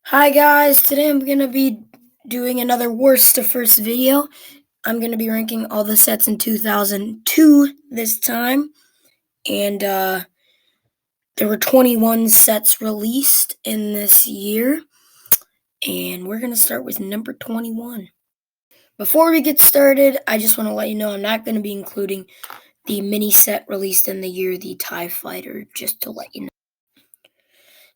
Hi guys, today I'm gonna be doing another worst to first video. I'm gonna be ranking all the sets in 2002 this time, and there were 21 sets released in this year, and we're gonna start with number 21. Before we get started, I just want to let you know I'm not gonna be including the mini set released in the year, the TIE Fighter, just to let you know.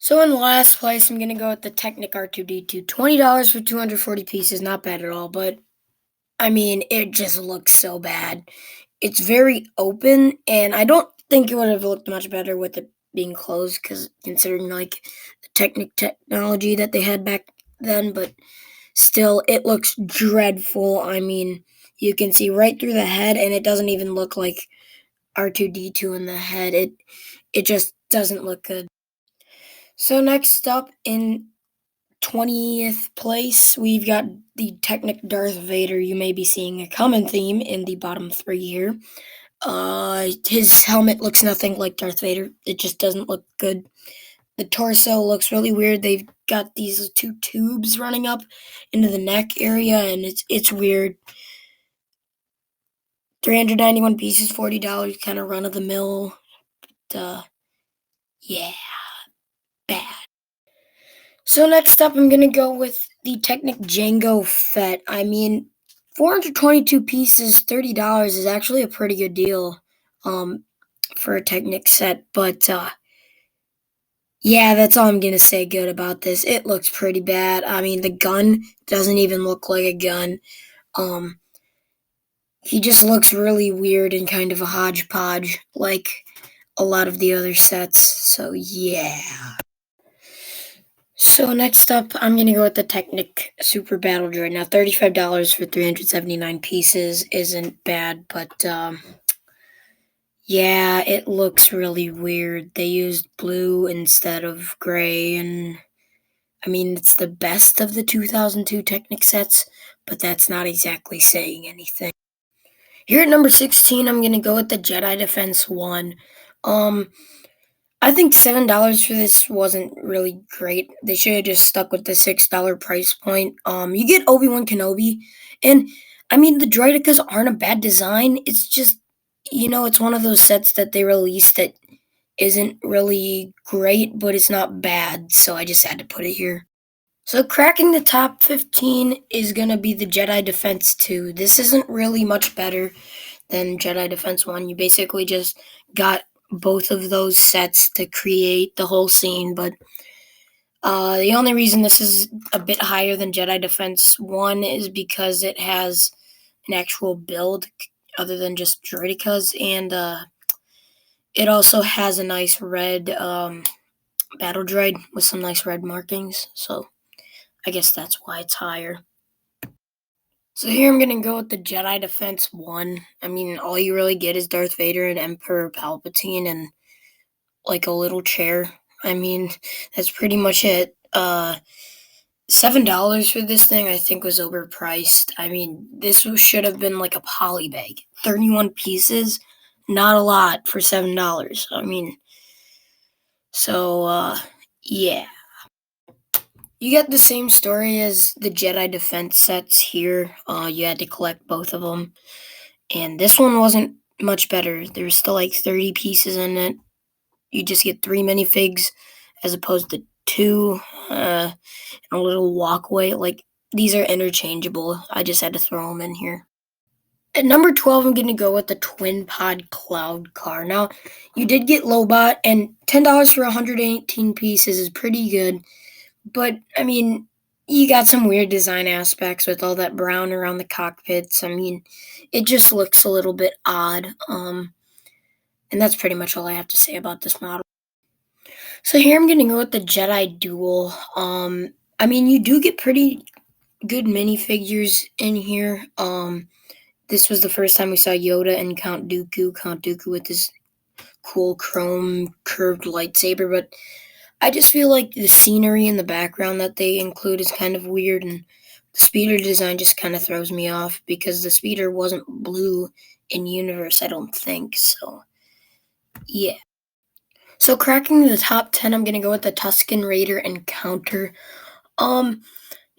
So in last place, I'm gonna go with the Technic R2D2. $20 for 240 pieces, not bad at all, but I mean, it just looks so bad. It's very open, and I don't think it would have looked much better with it being closed, because considering like the Technic technology that they had back then, but still, it looks dreadful. I mean, you can see right through the head, and it doesn't even look like R2D2 in the head. It just doesn't look good. So next up in 20th place, we've got the Technic Darth Vader. You may be seeing a common theme in the bottom three here. His helmet looks nothing like Darth Vader. It just doesn't look good. The torso looks really weird. They've got these two tubes running up into the neck area, and it's weird. 391 pieces, $40, kind of run of the mill. Yeah, bad. So next up, I'm gonna go with the Technic Jango Fett. I mean, 422 pieces, $30 is actually a pretty good deal, for a Technic set. But yeah, that's all I'm gonna say good about this. It looks pretty bad. I mean, the gun doesn't even look like a gun. Um, he just looks really weird and kind of a hodgepodge, like a lot of the other sets. So yeah. So next up, I'm gonna go with the Technic Super Battle Droid. Now, $35 for 379 pieces isn't bad, but yeah, it looks really weird. They used blue instead of gray, and I mean, it's the best of the 2002 Technic sets, but that's not exactly saying anything. Here at number 16, I'm gonna go with the Jedi Defense 1. Um, I think $7 for this wasn't really great. They should have just stuck with the $6 price point. You get Obi-Wan Kenobi, and I mean the droidekas aren't a bad design. It's just it's one of those sets that they released that isn't really great, but it's not bad, so I just had to put it here. So cracking the top 15 is gonna be the Jedi Defense 2. This isn't really much better than Jedi Defense 1. You basically just got both of those sets to create the whole scene, but the only reason this is a bit higher than Jedi Defense 1 is because it has an actual build other than just droidekas, and it also has a nice red battle droid with some nice red markings, so I guess that's why it's higher. So here I'm gonna go with the Jedi Defense 1. I mean, all you really get is Darth Vader and Emperor Palpatine and like a little chair. I mean, that's pretty much it. $7 for this thing I think was overpriced. I mean, should have been like a poly bag. 31 pieces, not a lot for $7. I mean, so yeah. You get the same story as the Jedi Defense sets here. You had to collect both of them. And this one wasn't much better. There's still like 30 pieces in it. You just get 3 minifigs as opposed to 2, and a little walkway. Like, these are interchangeable. I just had to throw them in here. At number 12, I'm going to go with the Twin Pod Cloud Car. Now, you did get Lobot, and $10 for 118 pieces is pretty good. But, I mean, you got some weird design aspects with all that brown around the cockpits. I mean, it just looks a little bit odd. And that's pretty much all I have to say about this model. So here I'm gonna go with the Jedi Duel. I mean, you do get pretty good minifigures in here. This was the first time we saw Yoda and Count Dooku. Count Dooku with his cool chrome curved lightsaber, but I just feel like the scenery in the background that they include is kind of weird, and the speeder design just kind of throws me off because the speeder wasn't blue in universe, I don't think. So yeah. So cracking the top 10, I'm gonna go with the Tusken Raider Encounter. Um,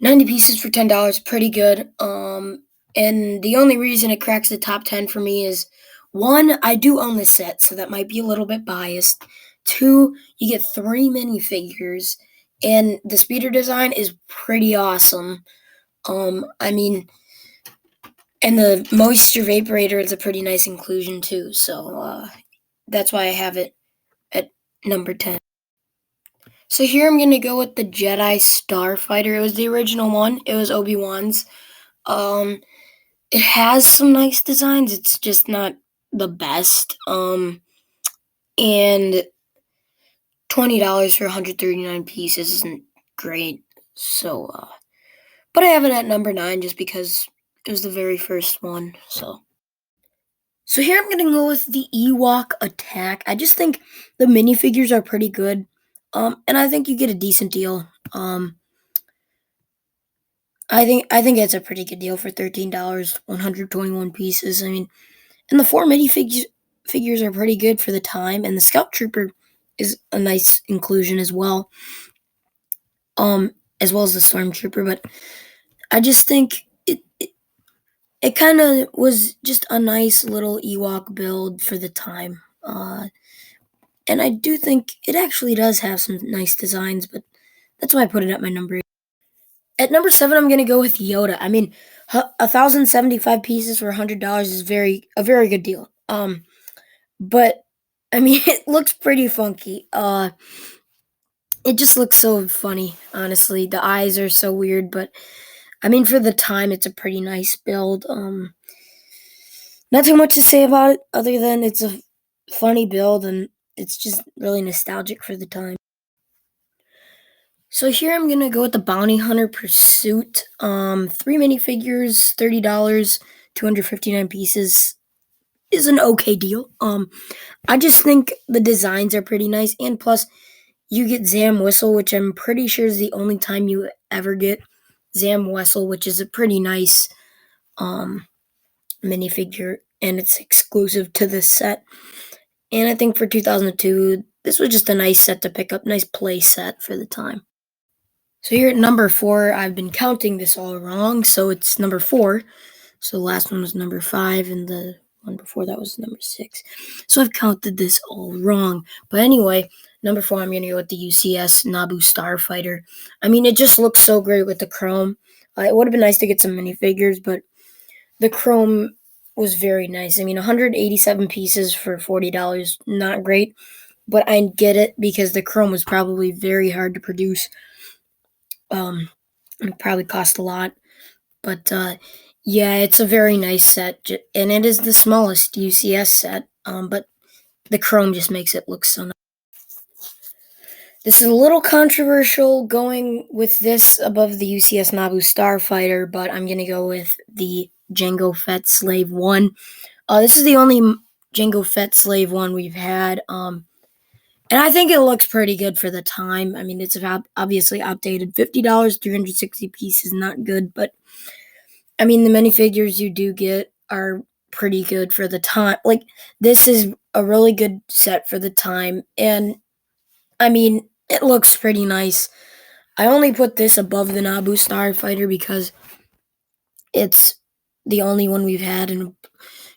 90 pieces for $10, pretty good. And the only reason it cracks the top 10 for me is one, I do own this set, so that might be a little bit biased. Two, you get three minifigures, and the speeder design is pretty awesome. I mean, and the moisture vaporator is a pretty nice inclusion too. So that's why I have it at number 10. So here I'm gonna go with the Jedi Starfighter. It was the original one. It was Obi-Wan's. Um, it has some nice designs. It's just not the best. And $20 for 139 pieces isn't great. So, but I have it at number 9 just because it was the very first one. So here I'm gonna go with the Ewok Attack. I just think the minifigures are pretty good. And I think you get a decent deal. I think it's a pretty good deal for $13, 121 pieces. I mean, and the four figures are pretty good for the time, and the Scout Trooper is a nice inclusion as well. As well as the Stormtrooper, but I just think it kind of was just a nice little Ewok build for the time. And I do think it actually does have some nice designs, but that's why I put it at my number 8. At number 7, I'm gonna go with Yoda. I mean, 1,075 pieces for $100 is a very good deal. But I mean, it looks pretty funky. It just looks so funny, honestly. The eyes are so weird, but I mean, for the time, it's a pretty nice build. Not too much to say about it other than it's a funny build and it's just really nostalgic for the time. So here I'm gonna go with the Bounty Hunter Pursuit. 3 minifigures, $30, 259 pieces is an okay deal. I just think the designs are pretty nice, and plus you get Zam Whistle, which I'm pretty sure is the only time you ever get Zam Whistle, which is a pretty nice minifigure, and it's exclusive to this set. And I think for 2002, this was just a nice set to pick up, nice play set for the time. So here at number 4, I've been counting this all wrong, so it's number 4. So the last one was number 5, and the one before that was number 6. So I've counted this all wrong. But anyway, number 4, I'm going to go with the UCS Naboo Starfighter. I mean, it just looks so great with the chrome. It would have been nice to get some minifigures, but the chrome was very nice. I mean, 187 pieces for $40, not great, but I get it because the chrome was probably very hard to produce. It probably cost a lot, but yeah, it's a very nice set, and it is the smallest UCS set. But the chrome just makes it look so nice. This is a little controversial going with this above the UCS Naboo Starfighter, but I'm gonna go with the Jango Fett Slave 1. This is the only Jango Fett Slave 1 we've had. And I think it looks pretty good for the time. I mean, it's obviously outdated. $50, 360 pieces, not good. But, I mean, the minifigures you do get are pretty good for the time. Like, this is a really good set for the time. And, I mean, it looks pretty nice. I only put this above the Naboo Starfighter because it's the only one we've had. And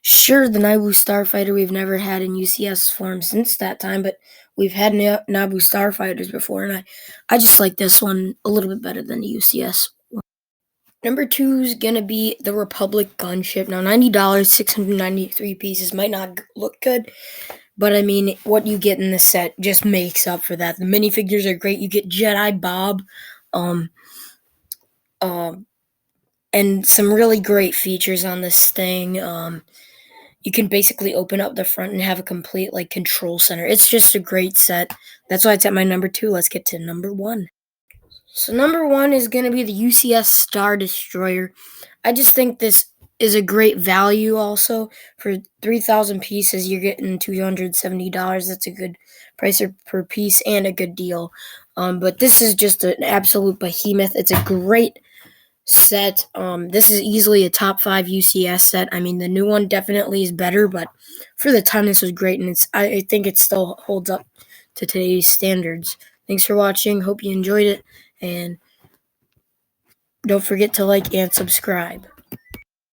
sure, the Naboo Starfighter we've never had in UCS form since that time, but we've had Naboo Starfighters before, and I just like this one a little bit better than the UCS one. Number 2 is going to be the Republic Gunship. Now, $90, 693 pieces might not look good, but I mean, what you get in the set just makes up for that. The minifigures are great. You get Jedi Bob, and some really great features on this thing. You can basically open up the front and have a complete like control center. It's just a great set. That's why it's at my number 2. Let's get to number 1. So number 1 is going to be the UCS Star Destroyer. I just think this is a great value also. For 3,000 pieces, you're getting $270. That's a good price per piece and a good deal. But this is just an absolute behemoth. It's a great set. This is easily a top 5 UCS set. I mean, the new one definitely is better, but for the time, this was great, and I think it still holds up to today's standards. Thanks for watching. Hope you enjoyed it, and Don't forget to like and subscribe.